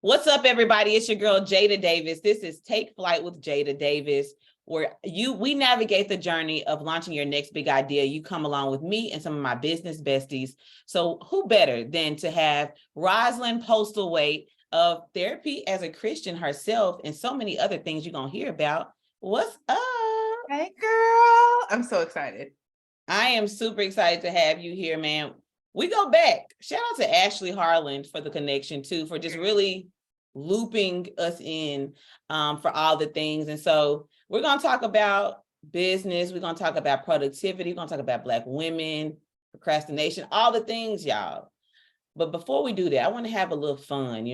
What's up, everybody? It's your girl, Jada Davis. This is Take Flight with Jada Davis, where we navigate the journey of launching your next big idea. You come along with me and some of my business besties. So who better than to have Roslyn Postlewaite of Therapy as a Christian herself and so many other things you're going to hear about. What's up? Hey, girl. I'm so excited. I am super excited to have you here, man. We go back. Shout out to Ashley Harland for the connection too, for just really looping us in for all the things. And so we're going to talk about business. We're going to talk about productivity. We're going to talk about Black women, procrastination, all the things, y'all. But before we do that, I want to have a little fun,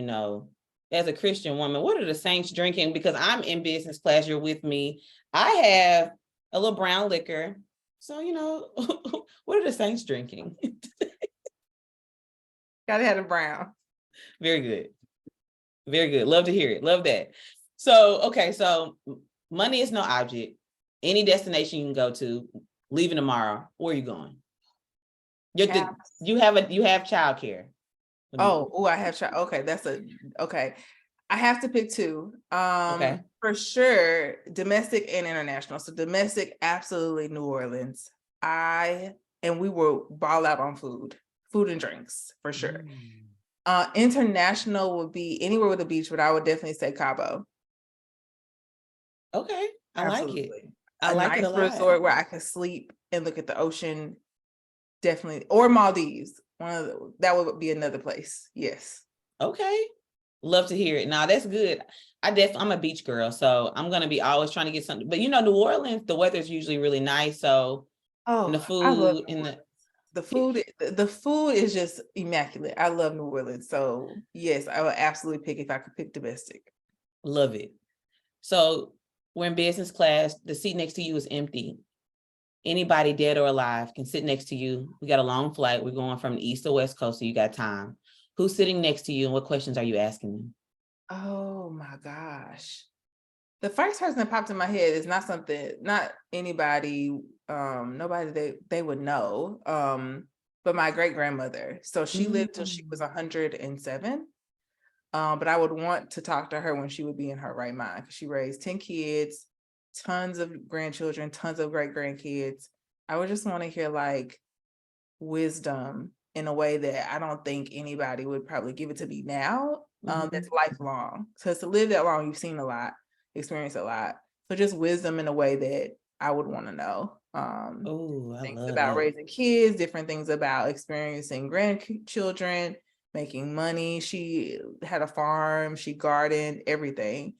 as a Christian woman. What are the saints drinking? Because I'm in business class, you're with me. I have a little brown liquor. So, what are the saints drinking? Gotta have a brown. Very good. Very good. Love to hear it. Love that. So, okay. So money is no object. Any destination you can go to, leaving tomorrow. Where are you going? You have childcare. I have child. Okay. Okay. I have to pick two. Okay. For sure, domestic and international. So domestic, absolutely New Orleans. We were ball out on food and drinks for sure. International would be anywhere with a beach, but I would definitely say Cabo. Okay. Absolutely. Like it. I like it a lot. Resort where I could sleep and look at the ocean. Definitely. Or Maldives. That would be another place. Yes. Okay. Love to hear it. Now that's good. I'm a beach girl, so I'm gonna be always trying to get something. But New Orleans, the weather is usually really nice. So and the food and the food is just immaculate. I love New Orleans. So yes, I would absolutely pick if I could pick domestic. Love it. So we're in business class. The seat next to you is empty. Anybody dead or alive can sit next to you. We got a long flight. We're going from the East to West Coast, so you got time. Who's sitting next to you and what questions are you asking them? Oh my gosh. The first person that popped in my head is not anybody, nobody they would know, but my great grandmother. So she lived till she was 107. But I would want to talk to her when she would be in her right mind, because she raised 10 kids, tons of grandchildren, tons of great grandkids. I would just want to hear like wisdom in a way that I don't think anybody would probably give it to me now. That's lifelong. So to live that long, you've seen a lot, experienced a lot. So just wisdom in a way that I would want to know. Things about raising kids, different things about experiencing grandchildren, making money. She had a farm, she gardened, everything.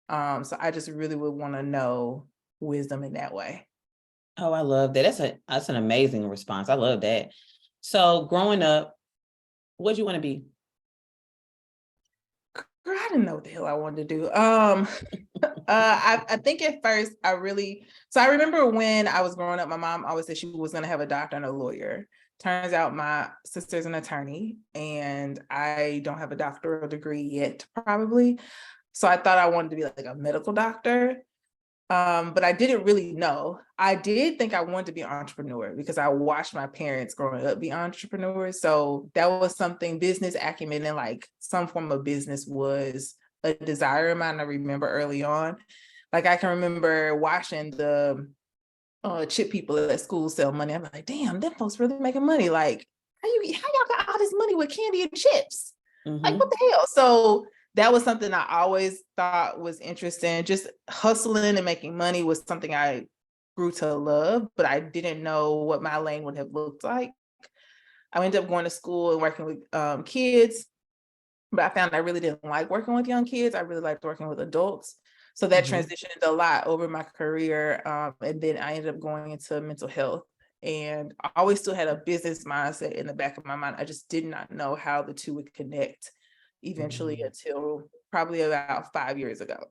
So I just really would want to know wisdom in that way. Oh, I love that. That's an amazing response. I love that. So growing up, what'd you want to be? Girl, I didn't know what the hell I wanted to do. I think at first I remember when I was growing up, my mom always said she was going to have a doctor and a lawyer. Turns out my sister's an attorney and I don't have a doctoral degree yet, probably. So I thought I wanted to be like a medical doctor. But I didn't really know. I did think I wanted to be an entrepreneur because I watched my parents growing up be entrepreneurs. So that was something, business acumen and like some form of business was a desire of mine. I remember early on, like I can remember watching the chip people at school sell money. I'm like, damn, them folks really making money. Like, how y'all got all this money with candy and chips? Like, what the hell? So that was something I always thought was interesting. Just hustling and making money was something I grew to love, but I didn't know what my lane would have looked like. I ended up going to school and working with kids, but I found I really didn't like working with young kids. I really liked working with adults. So that transitioned a lot over my career. And then I ended up going into mental health. And I always still had a business mindset in the back of my mind. I just did not know how the two would connect eventually until probably about 5 years ago.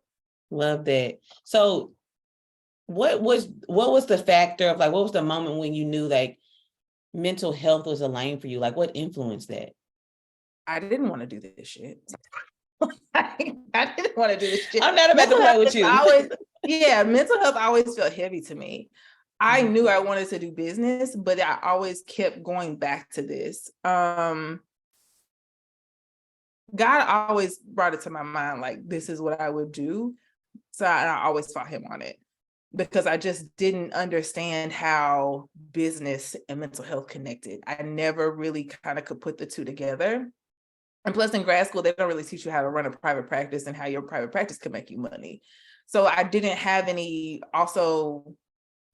Love that. So what was the factor of like, what was the moment when you knew like mental health was a lane for you? Like what influenced that? I didn't want to do this shit. I didn't want to do this shit. I'm not about to play with you. Mental health always felt heavy to me. I knew I wanted to do business, but I always kept going back to this. God always brought it to my mind, like, this is what I would do. So I always fought him on it because I just didn't understand how business and mental health connected. I never really kind of could put the two together. And plus, in grad school, they don't really teach you how to run a private practice and how your private practice can make you money. So I didn't have any also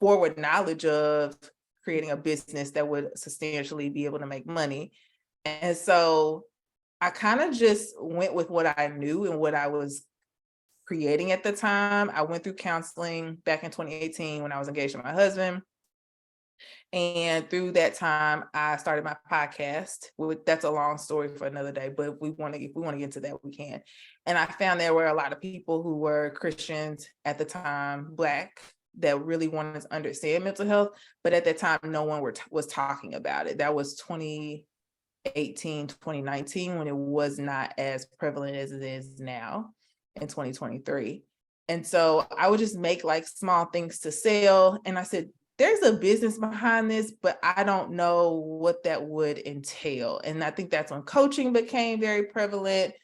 forward knowledge of creating a business that would substantially be able to make money. And so I kind of just went with what I knew and what I was creating at the time. I went through counseling back in 2018 when I was engaged to my husband. And through that time, I started my podcast. That's a long story for another day, but if we want to get into that, we can. And I found there were a lot of people who were Christians at the time, Black, that really wanted to understand mental health. But at that time, no one was talking about it. That was 2018, 2019, when it was not as prevalent as it is now in 2023. And so I would just make like small things to sell. And I said, there's a business behind this, but I don't know what that would entail. And I think that's when coaching became very prevalent.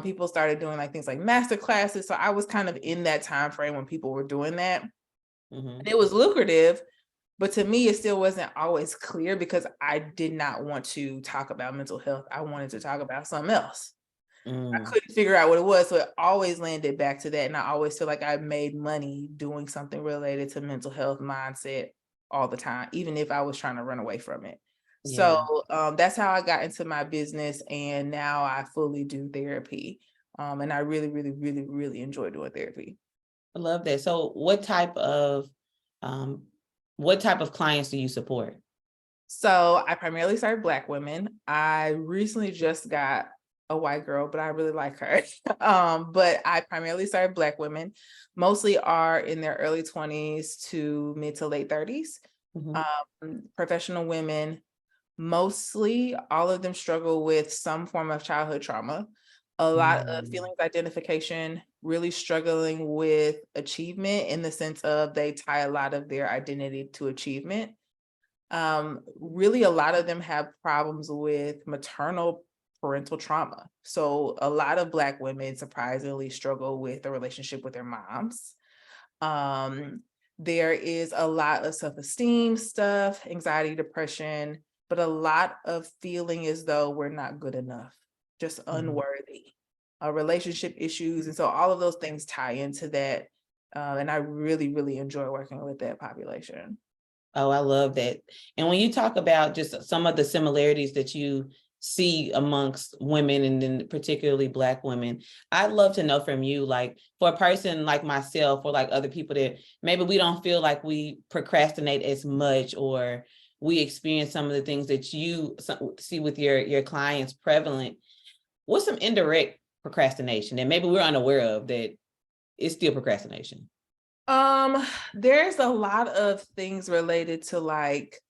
People started doing like things like master classes. So I was kind of in that time frame when people were doing that. Mm-hmm. It was lucrative, but to me, it still wasn't always clear because I did not want to talk about mental health. I wanted to talk about something else. I couldn't figure out what it was. So it always landed back to that. And I always feel like I made money doing something related to mental health mindset all the time, even if I was trying to run away from it. Yeah. So that's how I got into my business. And now I fully do therapy. And I really, really, really, really enjoy doing therapy. I love that. So what type of clients do you support? So I primarily serve Black women. I recently just got a white girl, but I really like her. But I primarily serve Black women, mostly are in their early 20s to mid to late 30s. Professional women, mostly all of them struggle with some form of childhood trauma, a lot of feelings identification, really struggling with achievement in the sense of they tie a lot of their identity to achievement. Really, a lot of them have problems with maternal parental trauma. So a lot of Black women surprisingly struggle with the relationship with their moms. There is a lot of self-esteem stuff, anxiety, depression, but a lot of feeling as though we're not good enough, just unworthy, relationship issues. And so all of those things tie into that. And I really, really enjoy working with that population. Oh, I love that. And when you talk about just some of the similarities that you see amongst women and then particularly Black women, I'd love to know from you, like for a person like myself or like other people that maybe we don't feel like we procrastinate as much or we experience some of the things that you see with your clients prevalent. What's some indirect procrastination that maybe we're unaware of that is still procrastination? There's a lot of things related to like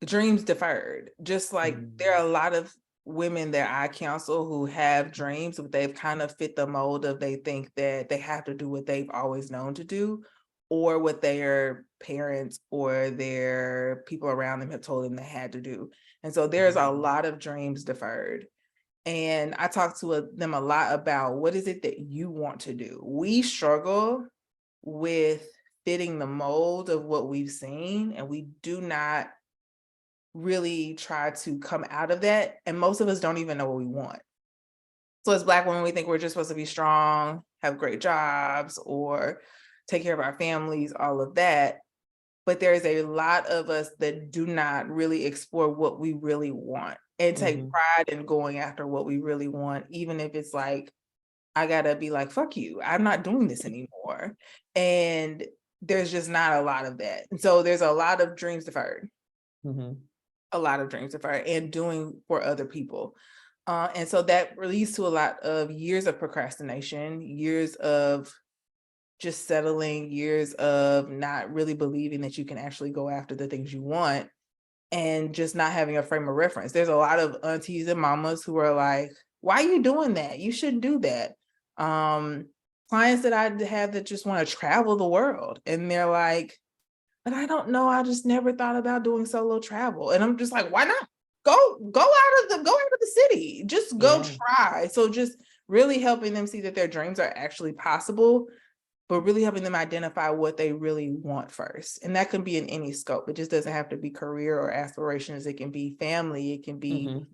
dreams deferred. Just like there are a lot of women that I counsel who have dreams, but they've kind of fit the mold of they think that they have to do what they've always known to do, or what their parents or their people around them have told them they had to do. And so there's a lot of dreams deferred. And I talk to them a lot about what is it that you want to do. We struggle with fitting the mold of what we've seen, and we do not really try to come out of that. And most of us don't even know what we want. So as Black women, we think we're just supposed to be strong, have great jobs, or take care of our families, all of that. But there's a lot of us that do not really explore what we really want and take pride in going after what we really want, even if it's like, I gotta be like, fuck you, I'm not doing this anymore. And there's just not a lot of that. And so there's a lot of dreams deferred, a lot of dreams deferred and doing for other people. And so that leads to a lot of years of procrastination, years of just settling, years of not really believing that you can actually go after the things you want and just not having a frame of reference. There's a lot of aunties and mamas who are like, why are you doing that? You shouldn't do that. Clients that I have that just want to travel the world and they're like, but I don't know, I just never thought about doing solo travel. And I'm just like, why not? go out of the city. Just go Yeah. try. So just really helping them see that their dreams are actually possible, but really helping them identify what they really want first. And that can be in any scope. It just doesn't have to be career or aspirations. It can be family. It can be Mhm.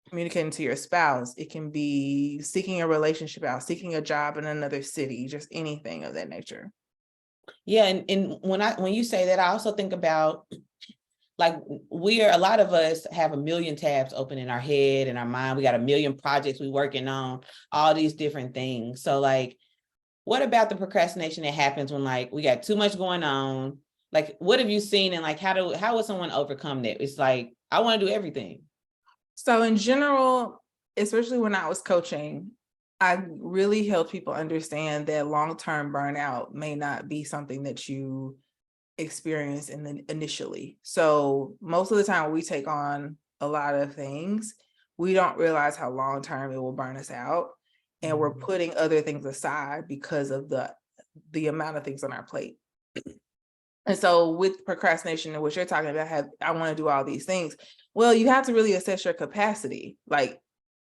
communicating to your spouse. It can be seeking a relationship out, seeking a job in another city, just anything of that nature. Yeah, and when you say that, I also think about like a lot of us have a million tabs open in our head and our mind. We got a million projects we working on, all these different things. So like, what about the procrastination that happens when like we got too much going on? Like, what have you seen and like how would someone overcome that? It's like, I want to do everything. So in general, especially when I was coaching, I really helped people understand that long-term burnout may not be something that you experience initially. So most of the time we take on a lot of things, we don't realize how long-term it will burn us out. And we're putting other things aside because of the amount of things on our plate. And so with procrastination and what you're talking about, I want to do all these things. Well, you have to really assess your capacity. Like,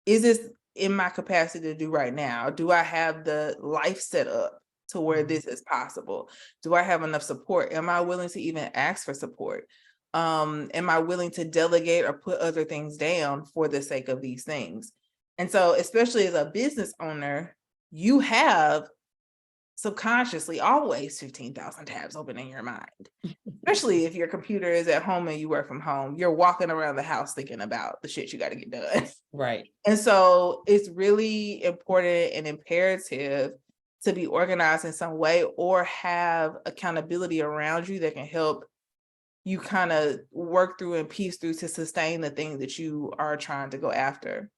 is this in my capacity to do right now? Do I have the life set up to where this is possible? Do I have enough support? Am I willing to even ask for support? Am I willing to delegate or put other things down for the sake of these things? And so, especially as a business owner, you have subconsciously always 15,000 tabs open in your mind, especially if your computer is at home and you work from home. You're walking around the house thinking about the shit you got to get done. Right. And so it's really important and imperative to be organized in some way or have accountability around you that can help you kind of work through and piece through to sustain the thing that you are trying to go after.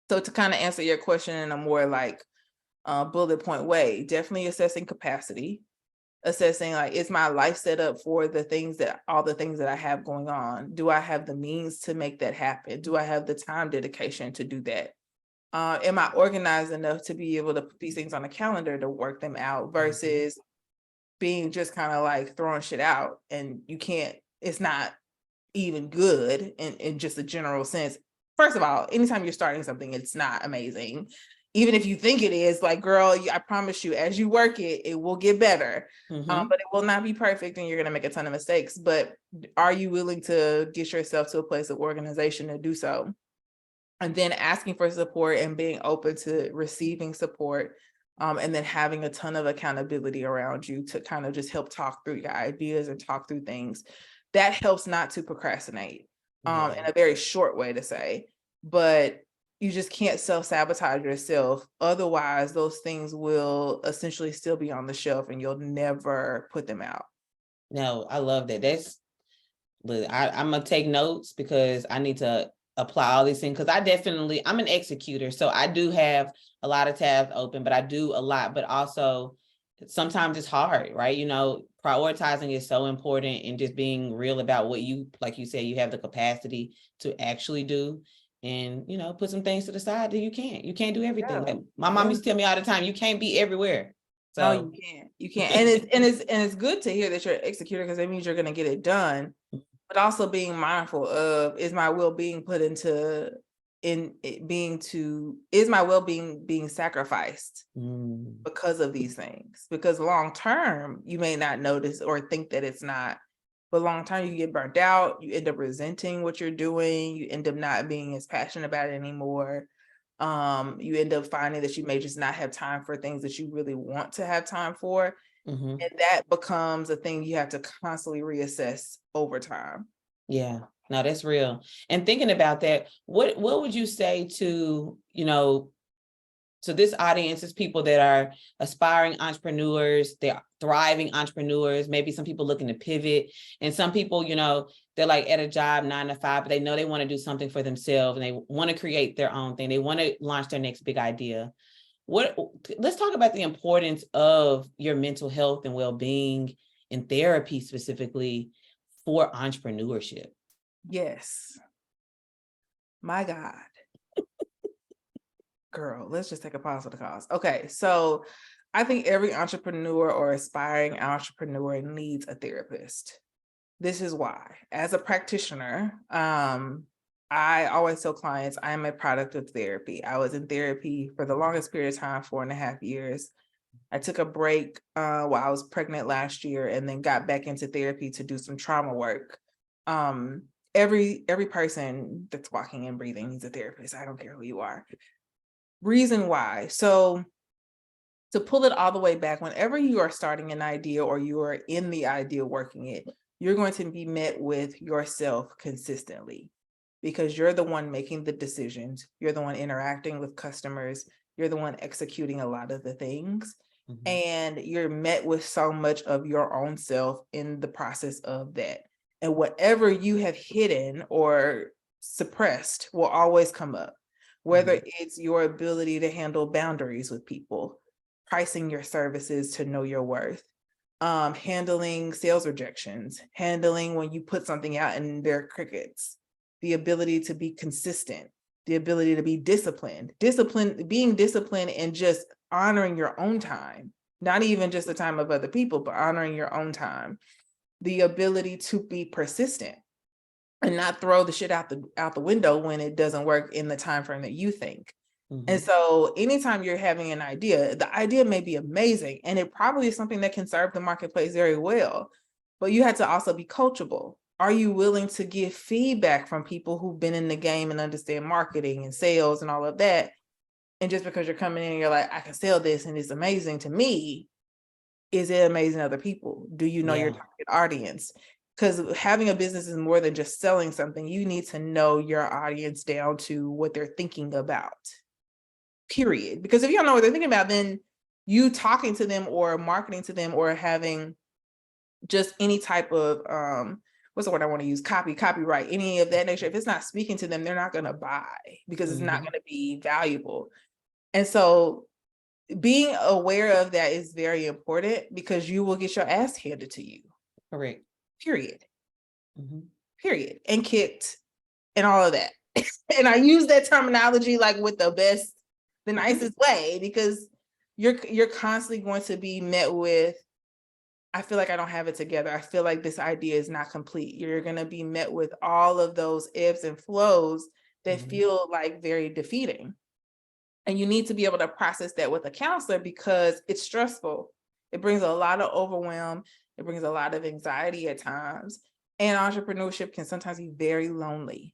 So to kind of answer your question in a more like bullet point way, definitely assessing capacity, assessing like, is my life set up for all the things that I have going on? Do I have the means to make that happen? Do I have the time dedication to do that? Am I organized enough to be able to put these things on a calendar to work them out versus being just kind of like throwing shit out and it's not even good in just a general sense. First of all, anytime you're starting something, it's not amazing. Even if you think it is, like, girl, I promise you, as you work it, it will get better. But it will not be perfect and you're going to make a ton of mistakes. But are you willing to get yourself to a place of organization to do so? And then asking for support and being open to receiving support. And then having a ton of accountability around you to kind of just help talk through your ideas and talk through things. That helps not to procrastinate in a very short way to say, but you just can't self-sabotage yourself. Otherwise, those things will essentially still be on the shelf and you'll never put them out. No, I love that. I'm gonna take notes because I need to apply all these things because I'm an executor. So I do have a lot of tabs open, but I do a lot, but also sometimes it's hard, right? Prioritizing is so important and just being real about what like you said, you have the capacity to actually do and, put some things to the side that you can't do everything. Yeah. Like my mom used to tell me all the time, you can't be everywhere. No, So you can't. And it's good to hear that you're an executor because it means you're going to get it done. But also being mindful of, is my well-being is my well-being being sacrificed because of these things? Because long term, you may not notice or think that it's not, but long term, you get burnt out, you end up resenting what you're doing, you end up not being as passionate about it anymore. You end up finding that you may just not have time for things that you really want to have time for. And that becomes a thing you have to constantly reassess over time. Yeah, no, that's real. And thinking about that, what would you say to, to this audience is people that are aspiring entrepreneurs, they're thriving entrepreneurs, maybe some people looking to pivot, and some people, they're like at a job 9 to 5, but they know they want to do something for themselves and they want to create their own thing. They want to launch their next big idea. Let's talk about the importance of your mental health and well-being and therapy specifically for entrepreneurship. Yes. My God. Girl, let's just take a pause for the cause. Okay, so I think every entrepreneur or aspiring entrepreneur needs a therapist. This is why. As a practitioner, I always tell clients, I am a product of therapy. I was in therapy for the longest period of time, 4.5 years. I took a break while I was pregnant last year, and then got back into therapy to do some trauma work. Every person that's walking and breathing needs a therapist. I don't care who you are. Reason why. So to pull it all the way back, whenever you are starting an idea or you are in the idea working it, you're going to be met with yourself consistently, because you're the one making the decisions. You're the one interacting with customers. You're the one executing a lot of the things. Mhm. And you're met with so much of your own self in the process of that. And whatever you have hidden or suppressed will always come up, whether it's your ability to handle boundaries with people, pricing your services to know your worth, handling sales rejections, handling when you put something out and there are crickets, the ability to be consistent, the ability to be being disciplined and just honoring your own time, not even just the time of other people, but honoring your own time, the ability to be persistent and not throw the shit out the window when it doesn't work in the time frame that you think. And so anytime you're having an idea, the idea may be amazing and it probably is something that can serve the marketplace very well, but you have to also be coachable. Are you willing to give feedback from people who've been in the game and understand marketing and sales and all of that? And just because you're coming in and you're like, I can sell this and it's amazing to me, is it amazing to other people? Do you know your target audience? Because having a business is more than just selling something. You need to know your audience down to what they're thinking about, period. Because if you don't know what they're thinking about, then you talking to them or marketing to them or having just any type of what's the word I want to use? Copyright, any of that nature. If it's not speaking to them, they're not going to buy because it's not going to be valuable. And so being aware of that is very important, because you will get your ass handed to you. Correct. Period. Period. And kicked and all of that. And I use that terminology like with the nicest way, because you're constantly going to be met with, I feel like I don't have it together. I feel like this idea is not complete. You're going to be met with all of those ebbs and flows that feel like very defeating. And you need to be able to process that with a counselor, because it's stressful. It brings a lot of overwhelm. It brings a lot of anxiety at times. And entrepreneurship can sometimes be very lonely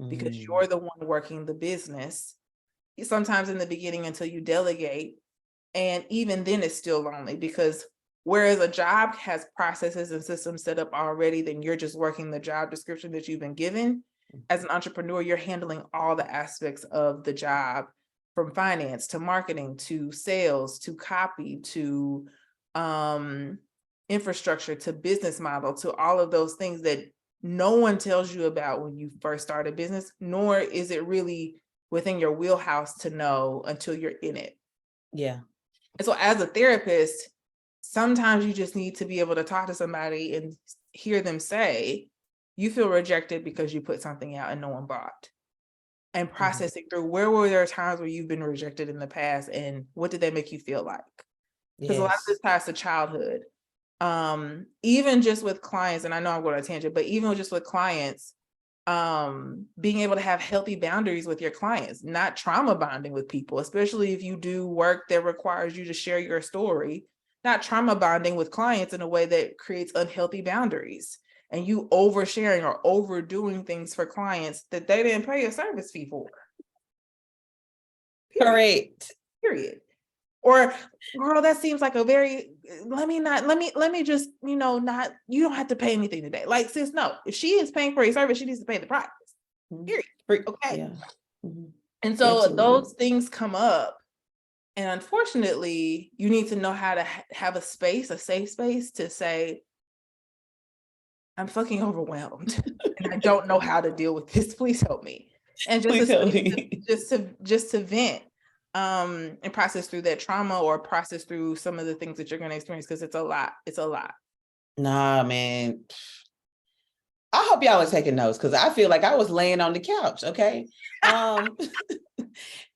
because you're the one working the business. Sometimes in the beginning until you delegate. And even then it's still lonely, because whereas a job has processes and systems set up already, then you're just working the job description that you've been given. As an entrepreneur, you're handling all the aspects of the job, from finance to marketing to sales to copy to infrastructure to business model, to all of those things that no one tells you about when you first start a business, nor is it really within your wheelhouse to know until you're in it. Yeah. And so as a therapist, sometimes you just need to be able to talk to somebody and hear them say, you feel rejected because you put something out and no one bought. And processing through, where were there times where you've been rejected in the past and what did that make you feel like? Because a lot of this ties to childhood. Even just with clients, and I know I'm going to tangent, but even just with clients, being able to have healthy boundaries with your clients, not trauma bonding with people, especially if you do work that requires you to share your story, not trauma bonding with clients in a way that creates unhealthy boundaries. And you oversharing or overdoing things for clients that they didn't pay a service fee for. Correct. Period. Or, girl, that seems like a very, let me just, you don't have to pay anything today. Like, sis, no, if she is paying for a service, she needs to pay the price. Period. Okay. Yeah. And so those things come up. And unfortunately, you need to know how to have a safe space to say, I'm fucking overwhelmed and I don't know how to deal with this. Please help me. And just to vent and process through that trauma or process through some of the things that you're going to experience, because it's a lot. It's a lot. Nah, man. I hope y'all are taking notes, because I feel like I was laying on the couch. Okay. But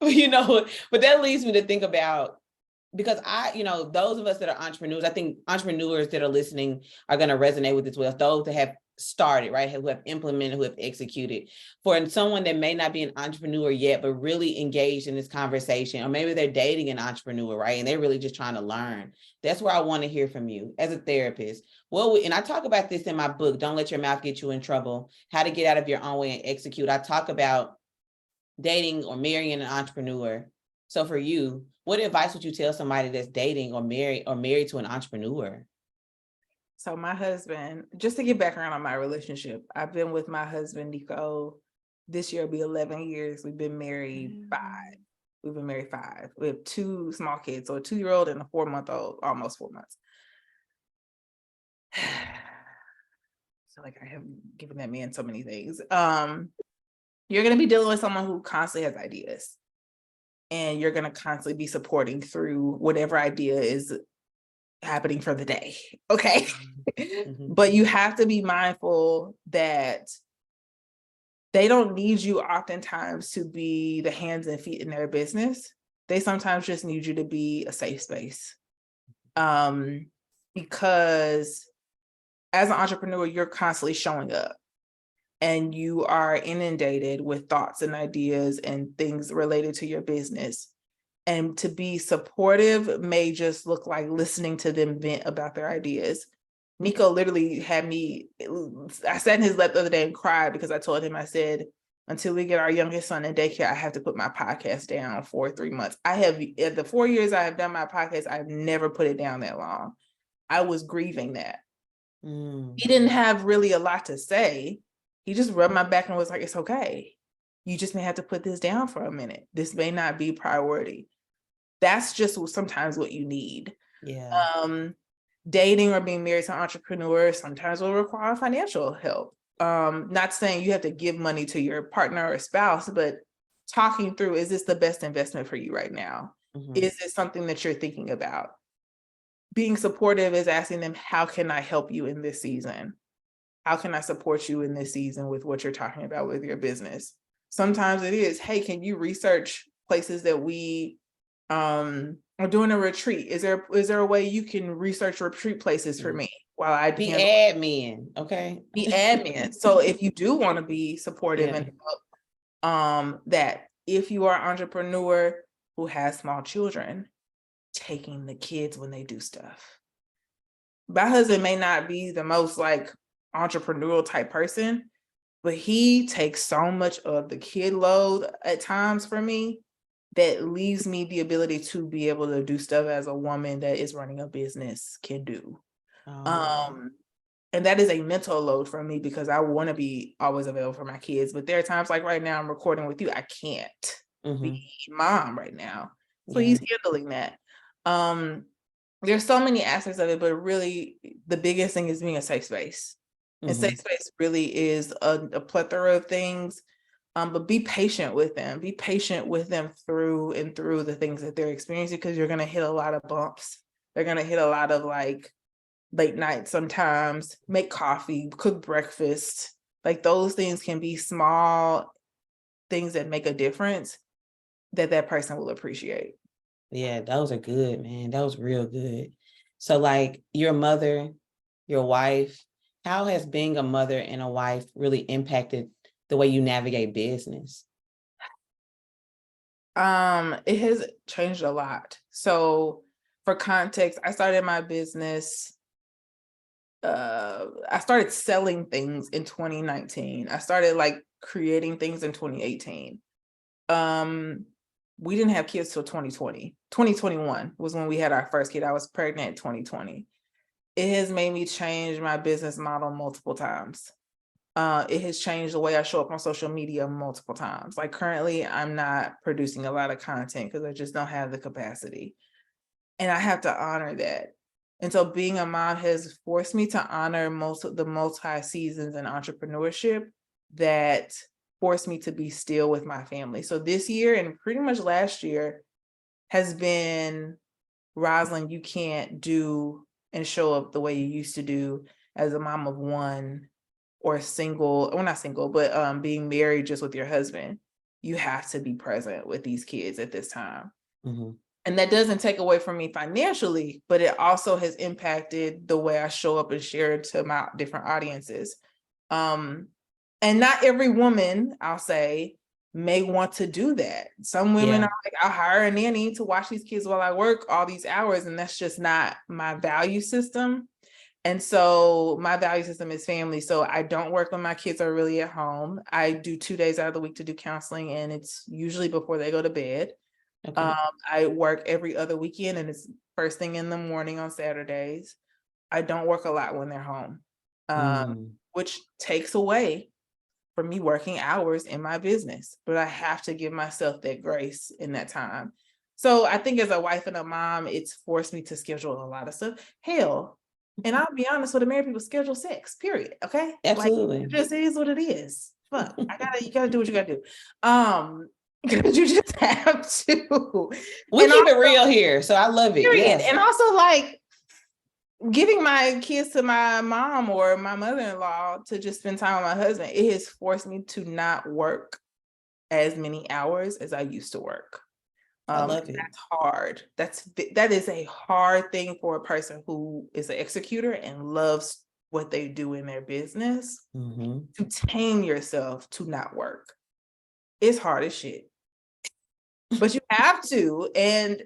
that leads me to think about, because those of us that are entrepreneurs, I think entrepreneurs that are listening are going to resonate with this well. Those that have started, right? Who have implemented, who have executed. For someone that may not be an entrepreneur yet, but really engaged in this conversation, or maybe they're dating an entrepreneur, right? And they're really just trying to learn. That's where I want to hear from you as a therapist. And I talk about this in my book, Don't Let Your Mouth Get You in Trouble, How to Get Out of Your Own Way and Execute. I talk about dating or marrying an entrepreneur. So for you, what advice would you tell somebody that's dating or married to an entrepreneur? So my husband, just to get background on my relationship, I've been with my husband, Nico. This year will be 11 years. We've been married 5. We've been married 5. We have 2 small kids, so a 2-year-old and a 4-month-old, almost 4 months. So like I have given that man so many things. You're going to be dealing with someone who constantly has ideas, and you're going to constantly be supporting through whatever idea is happening for the day. Okay. But you have to be mindful that they don't need you oftentimes to be the hands and feet in their business. They sometimes just need you to be a safe space. Because as an entrepreneur, you're constantly showing up, and you are inundated with thoughts and ideas and things related to your business. And to be supportive may just look like listening to them vent about their ideas. Nico literally had me, I sat in his lap the other day and cried because I told him, I said, until we get our youngest son in daycare, I have to put my podcast down for 3 months. In the 4 years I have done my podcast, I've never put it down that long. I was grieving that. He didn't have really a lot to say. He just rubbed my back and was like, it's okay. You just may have to put this down for a minute. This may not be priority. That's just sometimes what you need. Yeah. Dating or being married to an entrepreneur sometimes will require financial help. Not saying you have to give money to your partner or spouse, but talking through, is this the best investment for you right now? Is this something that you're thinking about? Being supportive is asking them, how can I help you in this season? How can I support you in this season with what you're talking about with your business? Sometimes it is, hey, can you research places that we are doing a retreat? Is there a way you can research retreat places for me while I be admin? Okay. Be admin. So if you do want to be supportive and help, that if you are an entrepreneur who has small children, taking the kids when they do stuff. My husband may not be the most like entrepreneurial type person, but he takes so much of the kid load at times for me that leaves me the ability to be able to do stuff as a woman that is running a business can do. And that is a mental load for me because I want to be always available for my kids. But there are times like right now I'm recording with you, I can't be mom right now. So he's handling that. There's so many aspects of it, but really the biggest thing is being a safe space. And safe space really is a plethora of things. But be patient with them. Be patient with them through and through the things that they're experiencing, because you're going to hit a lot of bumps. They're going to hit a lot of like late nights sometimes, make coffee, cook breakfast. Like those things can be small things that make a difference that person will appreciate. Yeah, those are good, man. That was real good. So like your mother, your wife, how has being a mother and a wife really impacted the way you navigate business? It has changed a lot. So for context, I started my business. I started selling things in 2019. I started like creating things in 2018. We didn't have kids till 2020. 2021 was when we had our first kid. I was pregnant in 2020. It has made me change my business model multiple times. It has changed the way I show up on social media multiple times. Like currently, I'm not producing a lot of content because I just don't have the capacity. And I have to honor that. And so being a mom has forced me to honor most of the multi-seasons in entrepreneurship that forced me to be still with my family. So this year and pretty much last year has been, Roslyn, you can't do and show up the way you used to do as a mom of one, or single, or not single, but being married just with your husband. You have to be present with these kids at this time. And that doesn't take away from me financially, but it also has impacted the way I show up and share to my different audiences. And not every woman, I'll say, may want to do that. Some women are like, I'll hire a nanny to watch these kids while I work all these hours, and that's just not my value system. And so my value system is family. So I don't work when my kids are really at home. I do 2 days out of the week to do counseling, and it's usually before they go to bed. Okay. I work every other weekend, and it's first thing in the morning on Saturdays. I don't work a lot when they're home, which takes away from me working hours in my business. But I have to give myself that grace in that time. So I think as a wife and a mom, it's forced me to schedule a lot of stuff. Hell, and I'll be honest with the married people, schedule sex, period. Okay. Absolutely. Like, it just is what it is. Fuck. You gotta do what you gotta do. Because you just have to. We And keep also, it real here. So I love it. period. Yes. And also, like, giving my kids to my mom or my mother-in-law to just spend time with my husband, it has forced me to not work as many hours as I used to work. I love it. That's hard. That is a hard thing for a person who is an executor and loves what they do in their business, to tame yourself to not work. It's hard as shit, but you have to, and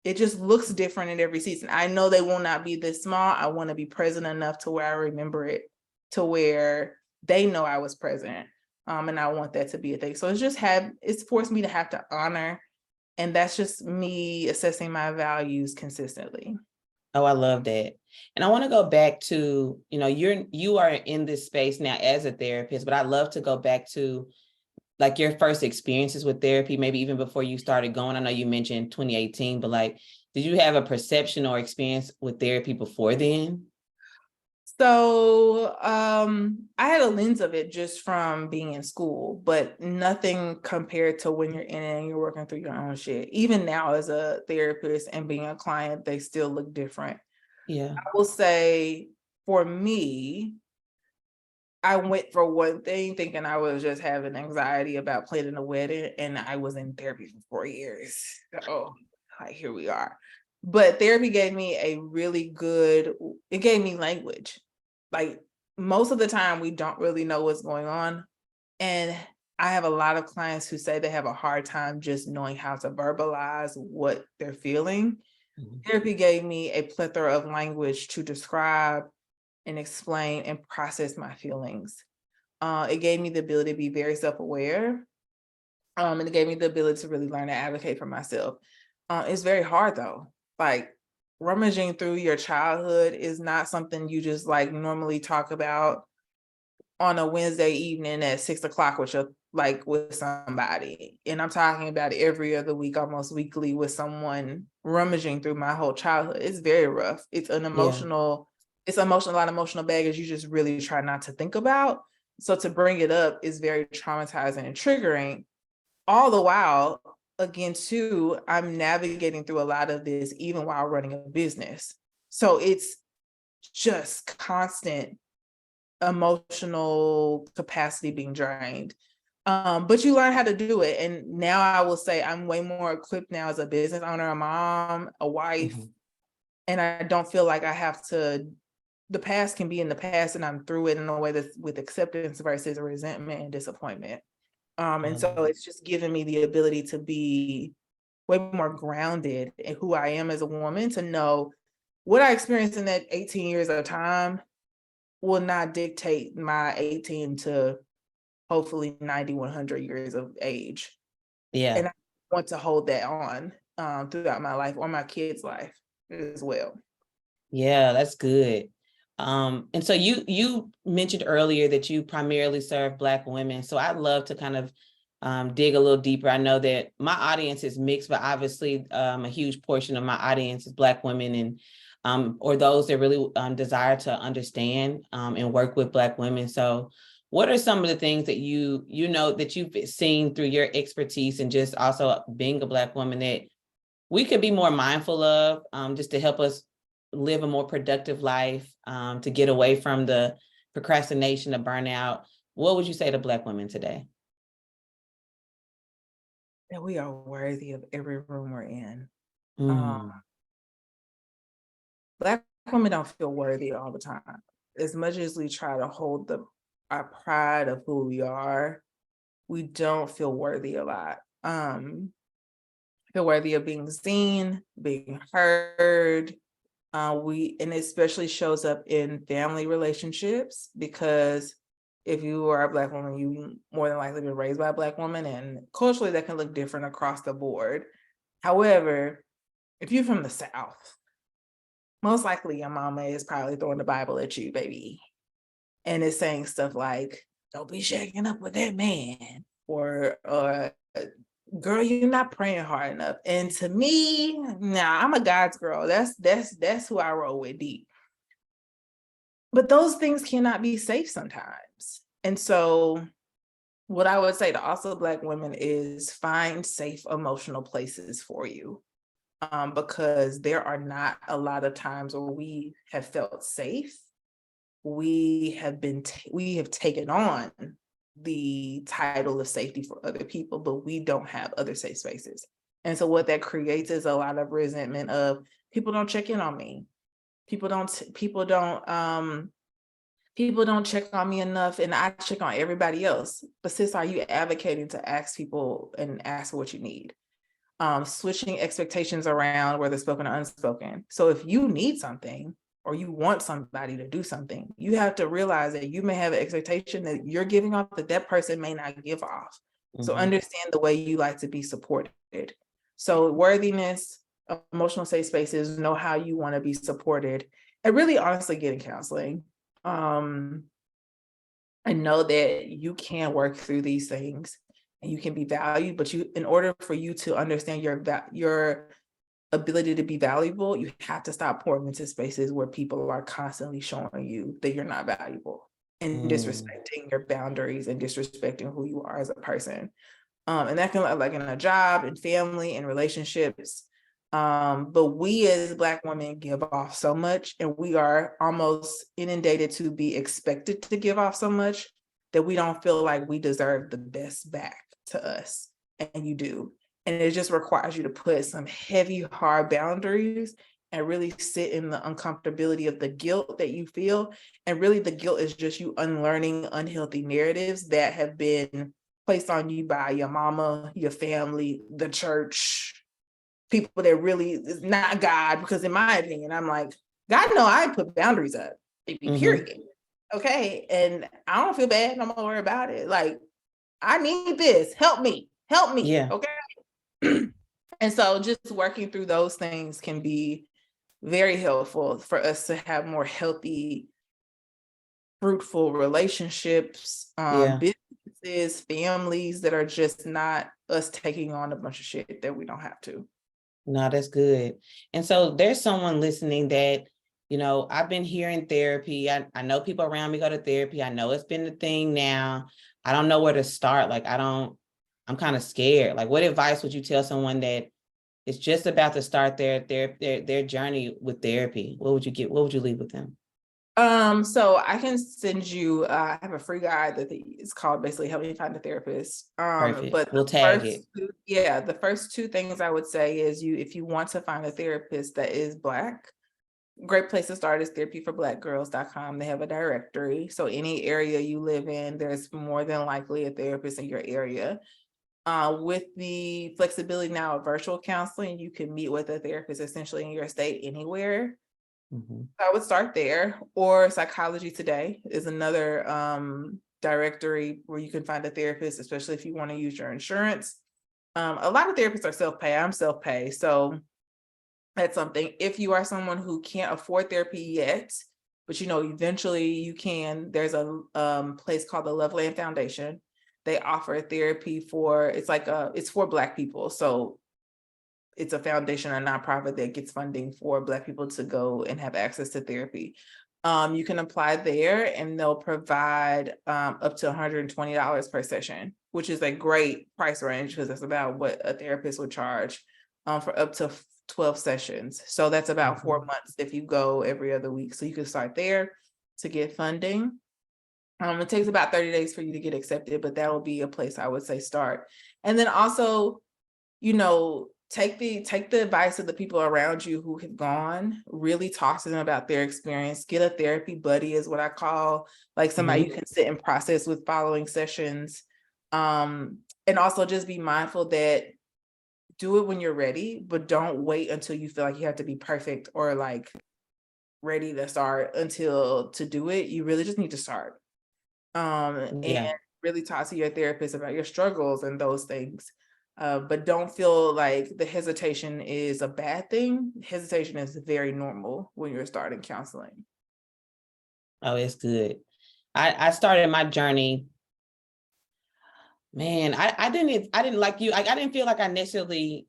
it just looks different in every season. I know they will not be this small. I want to be present enough to where I remember it, to where they know I was present. And I want that to be a thing. So it's forced me to have to honor. And that's just me assessing my values consistently. Oh, I love that. And I want to go back to, you are in this space now as a therapist, but I'd love to go back to like your first experiences with therapy, maybe even before you started going. I know you mentioned 2018, but like, did you have a perception or experience with therapy before then? So I had a lens of it just from being in school, but nothing compared to when you're in it and you're working through your own shit. Even now as a therapist and being a client, they still look different. Yeah. I will say for me, I went for one thing thinking I was just having anxiety about planning a wedding, and I was in therapy for 4 years. So like, here we are. But therapy gave me it gave me language. Like, most of the time we don't really know what's going on. And I have a lot of clients who say they have a hard time just knowing how to verbalize what they're feeling. Therapy gave me a plethora of language to describe and explain and process my feelings. It gave me the ability to be very self-aware. And it gave me the ability to really learn to advocate for myself. It's very hard though. Like, rummaging through your childhood is not something you just like normally talk about on a Wednesday evening at 6 o'clock with somebody. And I'm talking about every other week, almost weekly, with someone rummaging through my whole childhood. It's very rough. It's a lot of emotional baggage you just really try not to think about. So to bring it up is very traumatizing and triggering. All the while, again, too, I'm navigating through a lot of this even while running a business. So it's just constant emotional capacity being drained. But you learn how to do it. And now I will say I'm way more equipped now as a business owner, a mom, a wife. And I don't feel like I have to, the past can be in the past and I'm through it in a way that's with acceptance versus resentment and disappointment. And so it's just given me the ability to be way more grounded in who I am as a woman, to know what I experienced in that 18 years of time will not dictate my 18 to hopefully 90, 100 years of age. Yeah. And I want to hold that on throughout my life or my kids' life as well. Yeah, that's good. And so you mentioned earlier that you primarily serve Black women. So I'd love to kind of dig a little deeper. I know that my audience is mixed, but obviously a huge portion of my audience is Black women and or those that really desire to understand and work with Black women. So what are some of the things that you know that you've seen through your expertise and just also being a Black woman that we could be more mindful of just to help us live a more productive life, to get away from the procrastination, the burnout? What would you say to Black women today? That we are worthy of every room we're in. Mm. Black women don't feel worthy all the time. As much as we try to hold the our pride of who we are, we don't feel worthy a lot. Feel worthy of being seen, being heard. And it especially shows up in family relationships, because if you are a Black woman, you more than likely been raised by a Black woman, and culturally that can look different across the board. However, if you're from the South, most likely your mama is probably throwing the Bible at you, baby, and it's saying stuff like, "Don't be shaking up with that man," or "Girl, you're not praying hard enough." And to me, nah, I'm a God's girl. That's who I roll with deep. But those things cannot be safe sometimes. And so what I would say to also Black women is find safe emotional places for you. Because there are not a lot of times where we have felt safe. We have taken on the title of safety for other people, but we don't have other safe spaces. And so what that creates is a lot of resentment of, people don't check in on me. People don't check on me enough, and I check on everybody else. But sis, are you advocating to ask people and ask for what you need? Switching expectations around, whether spoken or unspoken. So if you need something or you want somebody to do something, you have to realize that you may have an expectation that you're giving off that that person may not give off. So understand the way you like to be supported. So worthiness, emotional safe spaces, know how you want to be supported, and really honestly getting counseling. And know that you can work through these things and you can be valued, but in order for you to understand your ability to be valuable, you have to stop pouring into spaces where people are constantly showing you that you're not valuable and disrespecting your boundaries and disrespecting who you are as a person. And that can look like in a job, in family, in relationships. But we as Black women give off so much, and we are almost inundated to be expected to give off so much that we don't feel like we deserve the best back to us. And you do. And it just requires you to put some heavy, hard boundaries and really sit in the uncomfortability of the guilt that you feel. And really the guilt is just you unlearning unhealthy narratives that have been placed on you by your mama, your family, the church, people that really is not God. Because in my opinion, I'm like, God know I put boundaries up, period. Okay. And I don't feel bad no more about it. Like, I need this. Help me. Yeah. Okay. And so just working through those things can be very helpful for us to have more healthy, fruitful relationships, Yeah. businesses, families that are just not us taking on a bunch of shit that we don't have to. No, that's good. And so there's someone listening that, I've been here in therapy. I know people around me go to therapy. I know it's been the thing now. I don't know where to start. I'm kind of scared. Like, what advice would you tell someone that is just about to start their journey with therapy? What would you leave with them? So I can send you, I have a free guide that is called basically Help Me Find a Therapist. Perfect. But We'll tag it. the first two things I would say is if you want to find a therapist that is Black, great place to start is therapyforblackgirls.com. They have a directory. So any area you live in, there's more than likely a therapist in your area. With the flexibility now of virtual counseling, you can meet with a therapist essentially in your state anywhere. I would start there. Or Psychology Today is another directory where you can find a therapist, especially if you want to use your insurance. A lot of therapists are self-pay. I'm self-pay. So that's something. If you are someone who can't afford therapy yet, but eventually you can, there's a place called the Loveland Foundation. They offer therapy it's for Black people. So it's a foundation, a nonprofit that gets funding for Black people to go and have access to therapy. You can apply there and they'll provide up to $120 per session, which is a great price range because that's about what a therapist would charge for up to 12 sessions. So that's about 4 months if you go every other week. So you can start there to get funding. It takes about 30 days for you to get accepted, but that will be a place I would say start. And then also, take the advice of the people around you who have gone, really talk to them about their experience, get a therapy buddy is what I call, like somebody you can sit and process with following sessions. And also just be mindful that do it when you're ready, but don't wait until you feel like you have to be perfect or like ready to start until to do it. You really just need to start. And really talk to your therapist about your struggles and those things. But don't feel like the hesitation is a bad thing. Hesitation is very normal when you're starting counseling. Oh, it's good. I started my journey. Man, I didn't like you. I didn't feel like I necessarily,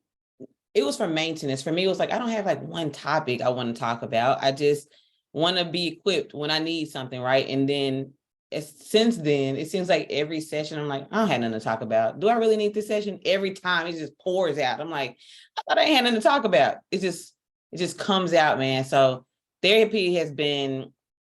it was for maintenance. For me, it was like, I don't have like one topic I want to talk about. I just want to be equipped when I need something, right? And then since then, it seems like every session, I'm like, I don't have nothing to talk about. Do I really need this session? Every time it just pours out. I'm like, I thought I had nothing to talk about. It just comes out, man. So therapy has been,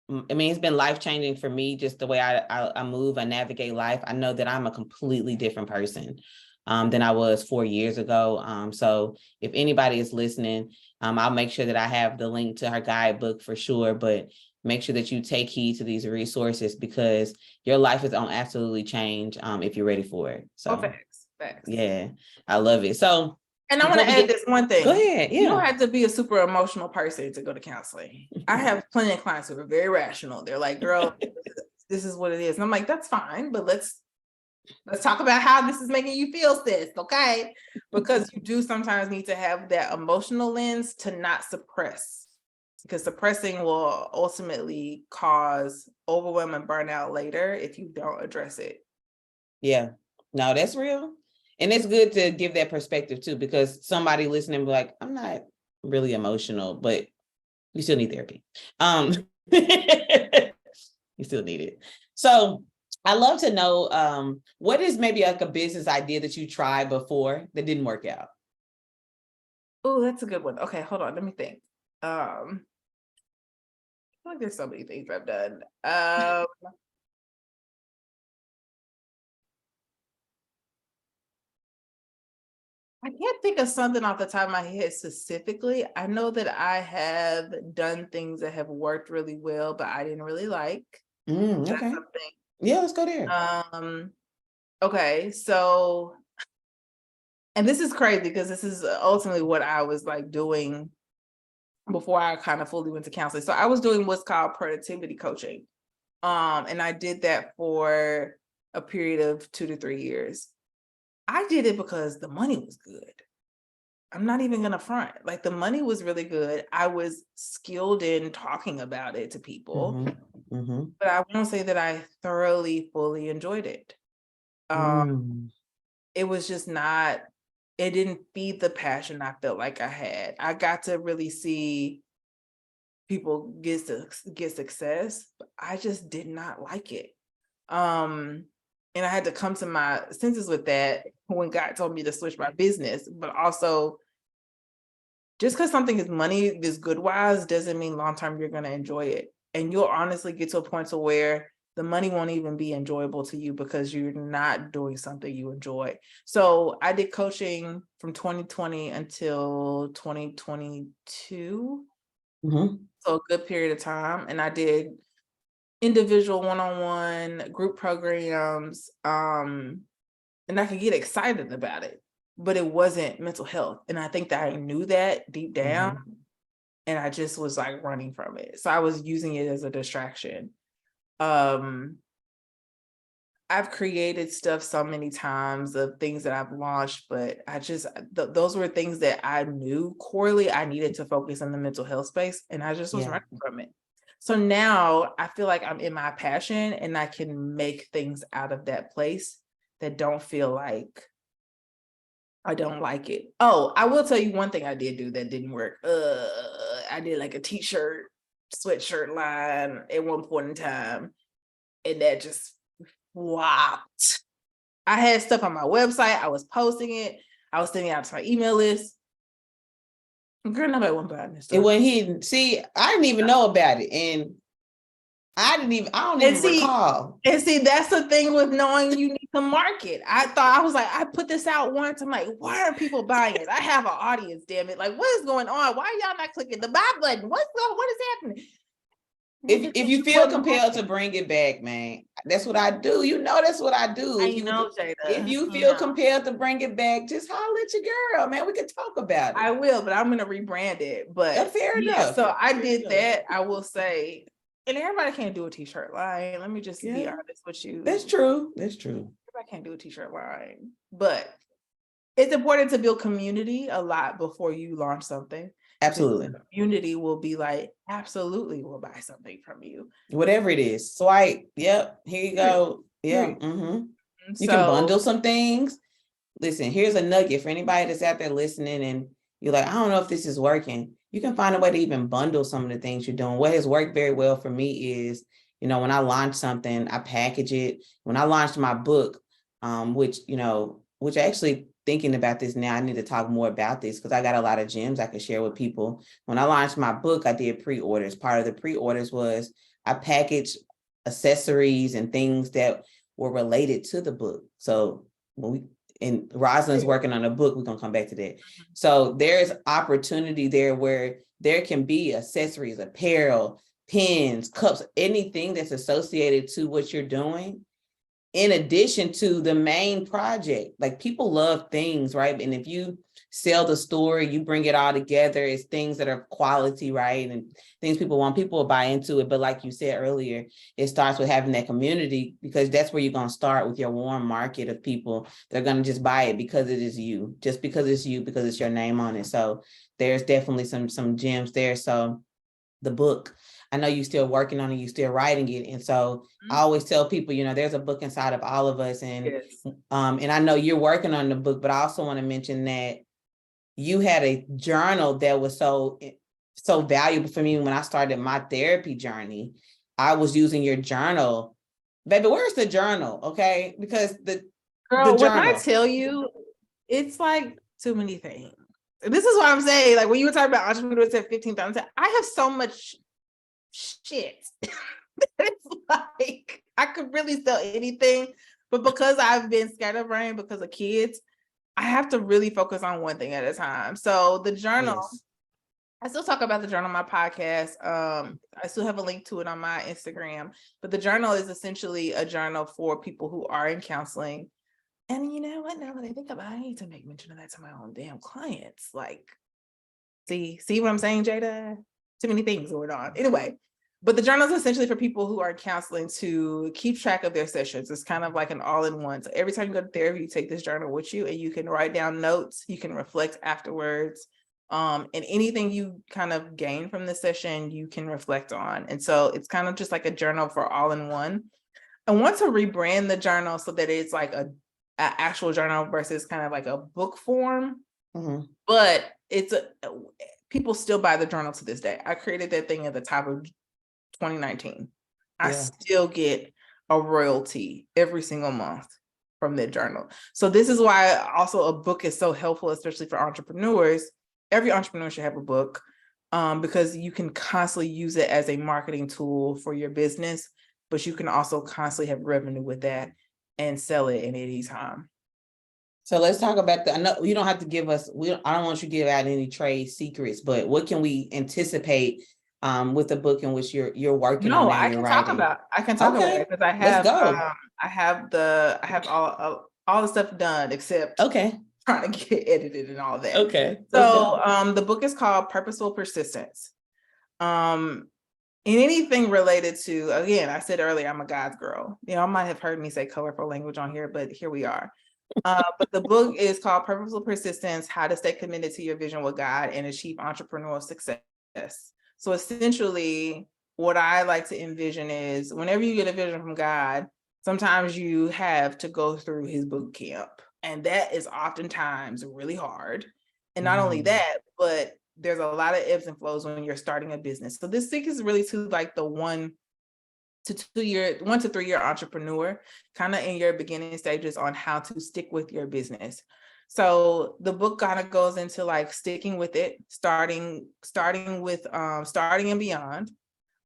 I mean, it's been life-changing for me, just the way I move, I navigate life. I know that I'm a completely different person than I was 4 years ago. So if anybody is listening, I'll make sure that I have the link to her guidebook for sure, but make sure that you take heed to these resources because your life is on absolutely change if you're ready for it. So Facts. Yeah, I love it. So and I want to add this one thing. Go ahead. Yeah. You don't have to be a super emotional person to go to counseling. I have plenty of clients who are very rational. They're like, girl, this is what it is. And I'm like, that's fine, but let's talk about how this is making you feel, sis, okay? Because you do sometimes need to have that emotional lens to not suppress, because suppressing will ultimately cause overwhelm and burnout later if you don't address it. Yeah, no, that's real. And it's good to give that perspective too, because somebody listening be like, I'm not really emotional, but you still need therapy. You still need it. So I love to know what is maybe like a business idea that you tried before that didn't work out? Oh, that's a good one. Okay, hold on. Let me think. I feel like there's so many things I've done. I can't think of something off the top of my head specifically. I know that I have done things that have worked really well, but I didn't really like. Okay. Yeah, let's go there. Okay, so, and this is crazy because this is ultimately what I was like doing before I kind of fully went to counseling. So I was doing what's called productivity coaching. And I did that for a period of 2 to 3 years. I did it because the money was good. I'm not even gonna front. Like the money was really good. I was skilled in talking about it to people, but I won't say that I thoroughly, fully enjoyed it. It was just not, it didn't feed the passion I felt like I had. I got to really see people get success, but I just did not like it. And I had to come to my senses with that when God told me to switch my business, but also just because something is money, this good wise, doesn't mean long-term you're going to enjoy it. And you'll honestly get to a point to where the money won't even be enjoyable to you because you're not doing something you enjoy. So I did coaching from 2020 until 2022. So a good period of time. And I did individual one-on-one group programs. And I could get excited about it, but it wasn't mental health. And I think that I knew that deep down and I just was like running from it. So I was using it as a distraction. I've created stuff so many times of things that I've launched, but I just, those were things that I knew corely I needed to focus on the mental health space. And I just was running from it. So now I feel like I'm in my passion and I can make things out of that place that don't feel like I don't like it. Oh, I will tell you one thing I did do that didn't work. I did like a t-shirt, sweatshirt line at one point in time, and that just flopped. I had stuff on my website. I was posting it. I was sending it out to my email list. Girl, nobody went buying this stuff. It wasn't hidden. See, I didn't even know about it. And I don't even recall. And see, that's the thing with knowing you need to market. I was like, I put this out once. I'm like, why are people buying it? I have an audience, damn it. Like, what is going on? Why are y'all not clicking the buy button? What is happening? If you feel compelled to bring it back, man, that's what I do. You know, that's what I do. Jada. If you feel compelled to bring it back, just holler at your girl, man. We can talk about it. I will, but I'm gonna rebrand it. But fair enough. So I did that. I will say, and everybody can't do a t-shirt line. Let me just be honest with you. That's true. Everybody can't do a t-shirt line, but it's important to build community a lot before you launch something. Absolutely. The community will be like, absolutely, we'll buy something from you. Whatever it is. Swipe. Yep. Here you go. Yeah. Mm-hmm. You can bundle some things. Listen, here's a nugget for anybody that's out there listening and you're like, I don't know if this is working. You can find a way to even bundle some of the things you're doing. What has worked very well for me is, when I launch something, I package it. When I launched my book, which actually thinking about this now, I need to talk more about this because I got a lot of gems I could share with people. When I launched my book, I did pre-orders. Part of the pre-orders was I packaged accessories and things that were related to the book. So and Roslyn's working on a book, we're going to come back to that. So there's opportunity there where there can be accessories, apparel, pens, cups, anything that's associated to what you're doing. In addition to the main project, like people love things, right? And if you sell the story, you bring it all together, it's things that are quality, right? And things people want, people will buy into it. But like you said earlier, it starts with having that community because that's where you're going to start with your warm market of people. They're going to just buy it because it is you, just because it's you, because it's your name on it. So there's definitely some gems there. So the book, I know you're still working on it, you're still writing it. And so I always tell people, there's a book inside of all of us. And and I know you're working on the book, but I also want to mention that you had a journal that was so valuable for me when I started my therapy journey. I was using your journal. Baby, where's the journal? Okay. Because the journal. When I tell you, it's like too many things. This is what I'm saying. Like when you were talking about entrepreneurs at 15,000, I have so much shit. It's like I could really sell anything, but because I've been scatterbrained because of kids, I have to really focus on one thing at a time. So the journal, I still talk about the journal on my podcast. I still have a link to it on my Instagram, but the journal is essentially a journal for people who are in counseling. And you know what? Now that I think about it, I need to make mention of that to my own damn clients. Like, see what I'm saying, Jada? Too many things going on. Anyway, but the journal is essentially for people who are counseling to keep track of their sessions. It's kind of like an all-in-one. So every time you go to therapy, you take this journal with you and you can write down notes. You can reflect afterwards. And anything you kind of gain from the session, you can reflect on. And so it's kind of just like a journal for all-in-one. I want to rebrand the journal so that it's like a actual journal versus kind of like a book form, but people still buy the journal to this day. I created that thing at the top of 2019. I still get a royalty every single month from that journal. So this is why also a book is so helpful, especially for entrepreneurs. Every entrepreneur should have a book because you can constantly use it as a marketing tool for your business, but you can also constantly have revenue with that and sell it at any time. So let's talk about I know you don't have to give us, I don't want you to give out any trade secrets, but what can we anticipate with the book in which you're working on? I can talk about it because I have all the stuff done except trying to get edited and all that. Okay. So the book is called Purposeful Persistence. In anything related to, again, I said earlier, I'm a God's girl. I might have heard me say colorful language on here, but here we are. But the book is called Purposeful Persistence, How to Stay Committed to Your Vision with God and Achieve Entrepreneurial Success. So essentially, what I like to envision is whenever you get a vision from God, sometimes you have to go through his boot camp. And that is oftentimes really hard. And not only that, but there's a lot of ebbs and flows when you're starting a business. So this thing is really to like the 1 to 3 year entrepreneur, kind of in your beginning stages on how to stick with your business. So the book kind of goes into like sticking with it, starting and beyond,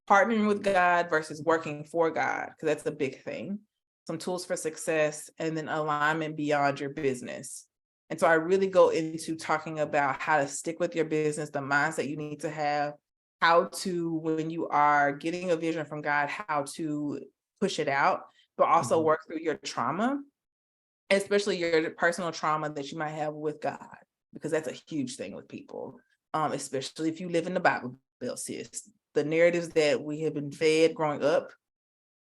partnering with God versus working for God, because that's a big thing. Some tools for success, and then alignment beyond your business. And so I really go into talking about how to stick with your business, the mindset you need to have, how to, when you are getting a vision from God, how to push it out, but also work through your trauma, especially your personal trauma that you might have with God, because that's a huge thing with people, especially if you live in the Bible Belt, sis. The narratives that we have been fed growing up,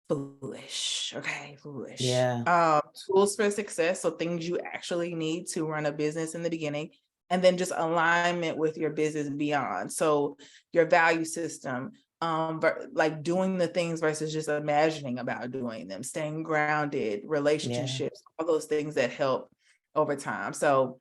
foolish. Okay, foolish. Yeah. Tools for success, so things you actually need to run a business in the beginning, and then just alignment with your business beyond. So your value system, like doing the things versus just imagining about doing them, staying grounded, relationships, all those things that help over time. So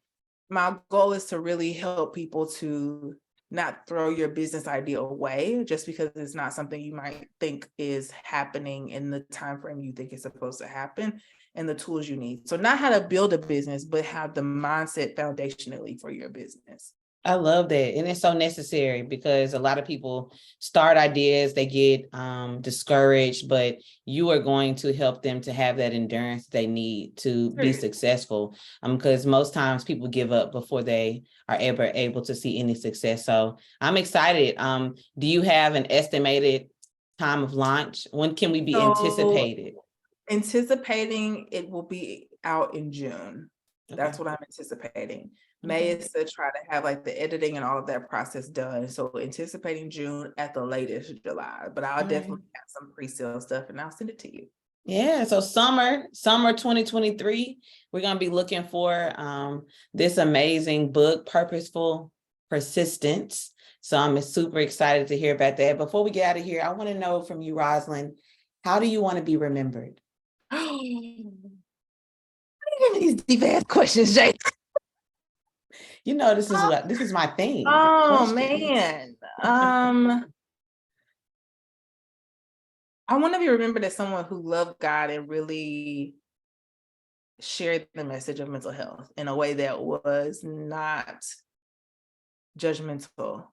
my goal is to really help people to not throw your business idea away just because it's not something you might think is happening in the time frame you think it's supposed to happen, and the tools you need. So not how to build a business, but have the mindset foundationally for your business. I love that. And it's so necessary because a lot of people start ideas, they get discouraged, but you are going to help them to have that endurance they need to be successful. Because most times people give up before they are ever able to see any success. So I'm excited. Do you have an estimated time of launch? When can we be anticipated? Anticipating it will be out in June. That's what I'm anticipating. May is to try to have like the editing and all of that process done. So anticipating June, at the latest July, but I'll definitely have some pre-sale stuff and I'll send it to you. Yeah, so summer 2023, we're going to be looking for this amazing book, Purposeful Persistence. So I'm super excited to hear about that. Before we get out of here, I want to know from you, Roslyn, how do you want to be remembered? These deep ass questions, Jay. You know, this is my thing. Oh man. I want to be remembered as someone who loved God and really shared the message of mental health in a way that was not judgmental.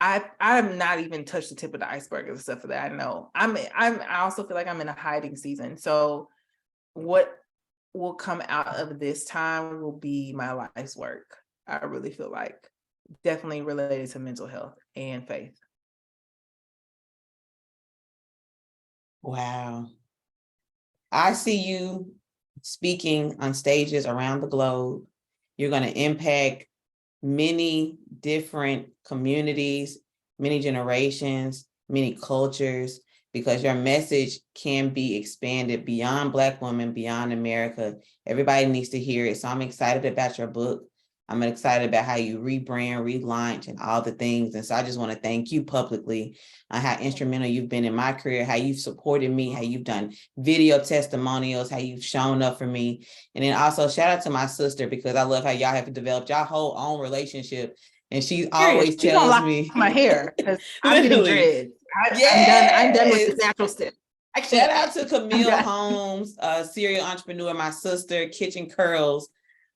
I've not even touched the tip of the iceberg of stuff that I know. I also feel like I'm in a hiding season. So what will come out of this time will be my life's work. I really feel like definitely related to mental health and faith. Wow. I see you speaking on stages around the globe. You're going to impact many different communities, many generations, many cultures, because your message can be expanded beyond Black women, beyond America. Everybody needs to hear it. So I'm excited about your book. I'm excited about how you rebrand, relaunch, and all the things. And so I just want to thank you publicly on how instrumental you've been in my career, how you've supported me, how you've done video testimonials, how you've shown up for me. And then also shout out to my sister, because I love how y'all have developed your whole own relationship. And she always tells me my hair because I'm getting dreads. I'm done with the natural stuff. Shout out to Camille Holmes, serial entrepreneur, my sister, Kitchen Curls,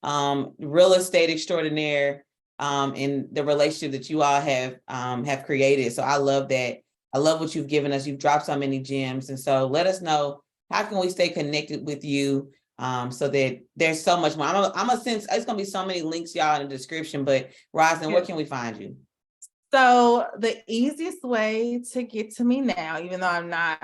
real estate extraordinaire, and the relationship that you all have created. So I love that. I love what you've given us. You've dropped so many gems. And so let us know, how can we stay connected with you, so that there's so much more. I'm a sense, it's going to be so many links, y'all, in the description, but Roslyn, where can we find you? So the easiest way to get to me now, even though I'm not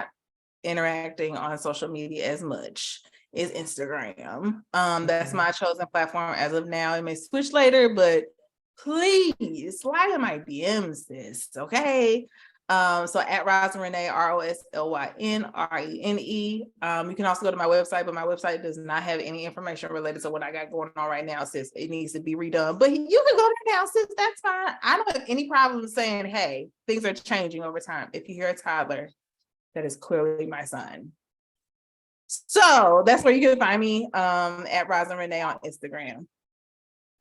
interacting on social media as much, is Instagram. That's my chosen platform as of now. It may switch later, but please slide in my DMs, sis. Okay. So at Roslyn Renee, RoslynRene. You can also go to my website, but my website does not have any information related to what I got going on right now, sis. It needs to be redone. But you can go there now, sis. That's fine. I don't have any problem saying, hey, things are changing over time. If you hear a toddler, that is clearly my son. So that's where you can find me, at Roslyn Renee on Instagram.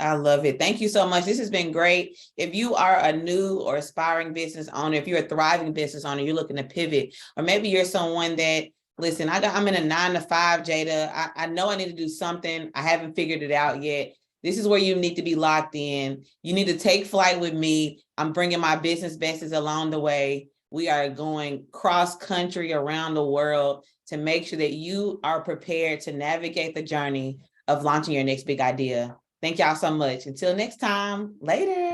I love it. Thank you so much. This has been great. If you are a new or aspiring business owner, if you're a thriving business owner, you're looking to pivot, or maybe you're someone that, listen, I'm in a 9 to 5, Jada. I know I need to do something. I haven't figured it out yet. This is where you need to be locked in. You need to take flight with me. I'm bringing my business besties along the way. We are going cross country around the world to make sure that you are prepared to navigate the journey of launching your next big idea. Thank y'all so much. Until next time, later.